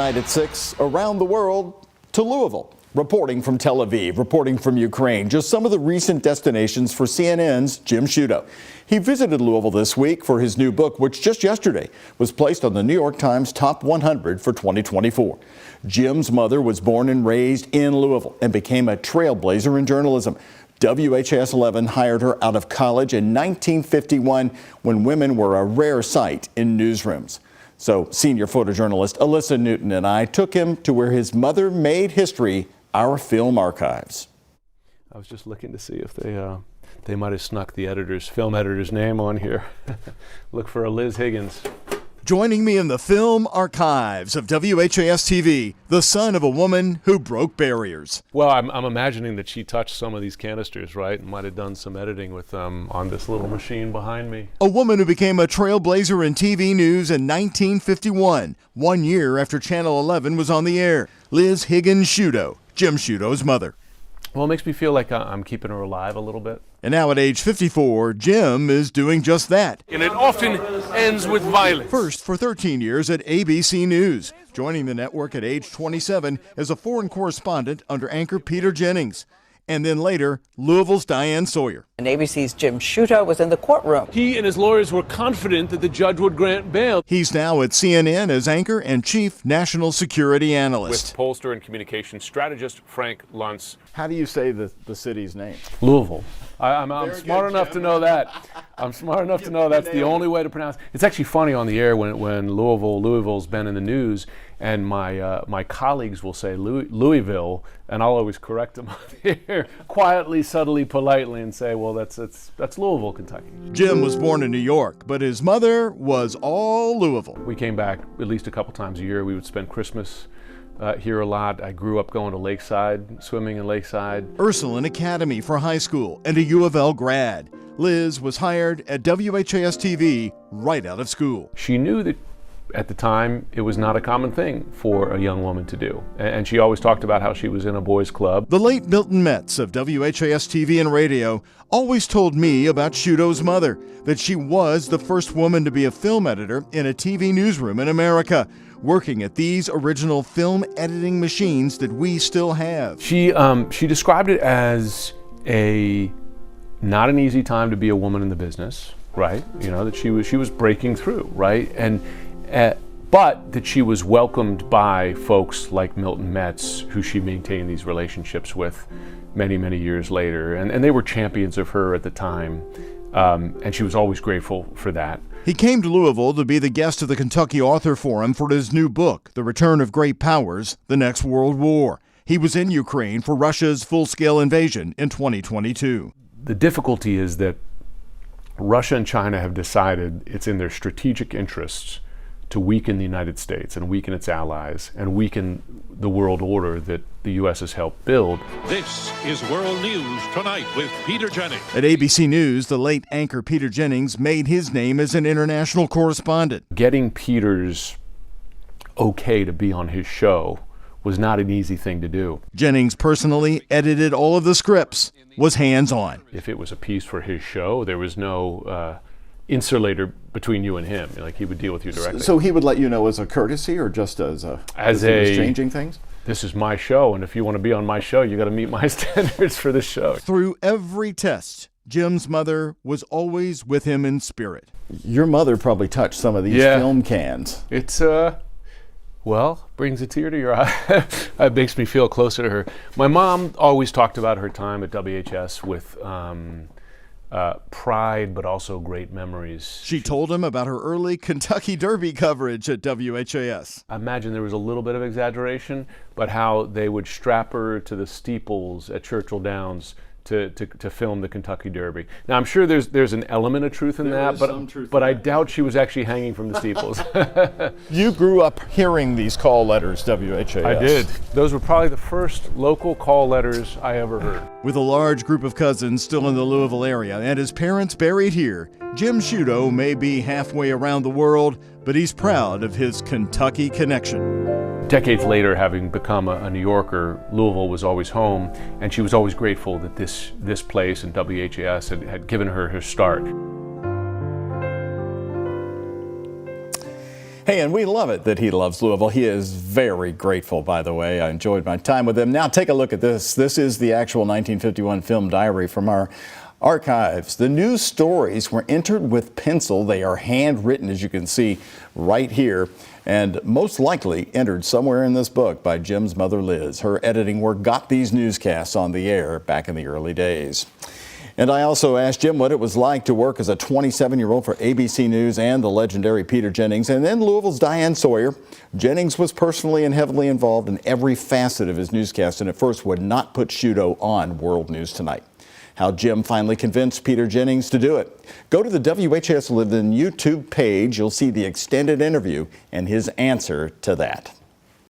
Tonight at 6, around the world to Louisville. Reporting from Tel Aviv, reporting from Ukraine, just some of the recent destinations for CNN's Jim Sciutto. He visited Louisville this week for his new book, which just yesterday was placed on the New York Times Top 100 for 2024. Jim's mother was born and raised in Louisville and became a trailblazer in journalism. WHAS11 hired her out of college in 1951 when women were a rare sight in newsrooms. So senior photojournalist Alyssa Newton and I took him to where his mother made history, our film archives. I was just looking to see if they might have snuck the film editor's name on here. Look for a Liz Higgins. Joining me in the film archives of WHAS-TV, the son of a woman who broke barriers. Well, I'm imagining that she touched some of these canisters, right? And might have done some editing with them on this little machine behind me. A woman who became a trailblazer in TV news in 1951, 1 year after Channel 11 was on the air. Liz Higgins Sciutto, Jim Sciutto's mother. Well, it makes me feel like I'm keeping her alive a little bit. And now at age 54, Jim is doing just that. And it often ends with violence. First for 13 years at ABC News, joining the network at age 27 as a foreign correspondent under anchor Peter Jennings. And then later, Louisville's Diane Sawyer. And ABC's Jim Sciutto was in the courtroom. He and his lawyers were confident that the judge would grant bail. He's now at CNN as anchor and chief national security analyst. With pollster and communication strategist Frank Luntz. How do you say the city's name? Louisville. I'm smart enough to know that. I'm smart enough to know that's the only way to pronounce it. It's actually funny on the air when Louisville's been in the news, and my colleagues will say Louisville, and I'll always correct them on the air, quietly, subtly, politely, and say, well, that's Louisville, Kentucky. Jim was born in New York, but his mother was all Louisville. We came back at least a couple times a year. We would spend Christmas here a lot. I grew up going to Lakeside, swimming in Lakeside. Ursuline Academy for high school and a U of L grad. Liz was hired at WHAS-TV right out of school. She knew that at the time it was not a common thing for a young woman to do. And she always talked about how she was in a boys' club. The late Milton Metz of WHAS-TV and radio always told me about Sciutto's mother, that she was the first woman to be a film editor in a TV newsroom in America, working at these original film editing machines that we still have. She described it as not an easy time to be a woman in the business, right? You know, that she was breaking through, right? And but that she was welcomed by folks like Milton Metz, who she maintained these relationships with many, many years later. And they were champions of her at the time. And she was always grateful for that. He came to Louisville to be the guest of the Kentucky Author Forum for his new book, The Return of Great Powers, The Next World War. He was in Ukraine for Russia's full-scale invasion in 2022. The difficulty is that Russia and China have decided it's in their strategic interests to weaken the United States and weaken its allies and weaken the world order that the U.S. has helped build. This is World News Tonight with Peter Jennings. At ABC News, the late anchor Peter Jennings made his name as an international correspondent. Getting Peter's okay to be on his show was not an easy thing to do. Jennings personally edited all of the scripts, was hands-on. If it was a piece for his show, there was no insulator between you and him. Like, he would deal with you directly. So he would let you know as a courtesy or just as he was changing things? This is my show, and if you want to be on my show, you got to meet my standards for the show. Through every test, Jim's mother was always with him in spirit. Your mother probably touched some of these film cans. It's brings a tear to your eye. It makes me feel closer to her. My mom always talked about her time at WHS with pride, but also great memories. She told him about her early Kentucky Derby coverage at WHAS. I imagine there was a little bit of exaggeration, but how they would strap her to the steeples at Churchill Downs to film the Kentucky Derby. Now, I'm sure there's an element of truth in that, but I doubt she was actually hanging from the steeples. You grew up hearing these call letters, WHAS. I did. Those were probably the first local call letters I ever heard. With a large group of cousins still in the Louisville area and his parents buried here, Jim Sciutto may be halfway around the world, but he's proud of his Kentucky connection. Decades later, having become a New Yorker, Louisville was always home, and she was always grateful that this place and WHAS had given her start. Hey, and we love it that he loves Louisville. He is very grateful, by the way. I enjoyed my time with him. Now take a look at this. This is the actual 1951 film diary from our archives. The news stories were entered with pencil. They are handwritten, as you can see right here, and most likely entered somewhere in this book by Jim's mother, Liz. Her editing work got these newscasts on the air back in the early days. And I also asked Jim what it was like to work as a 27-year-old for ABC News and the legendary Peter Jennings, and then Louisville's Diane Sawyer. Jennings was personally and heavily involved in every facet of his newscast, and at first would not put Sciutto on World News Tonight. How Jim finally convinced Peter Jennings to do it. Go to the WHAS11 YouTube page. You'll see the extended interview and his answer to that.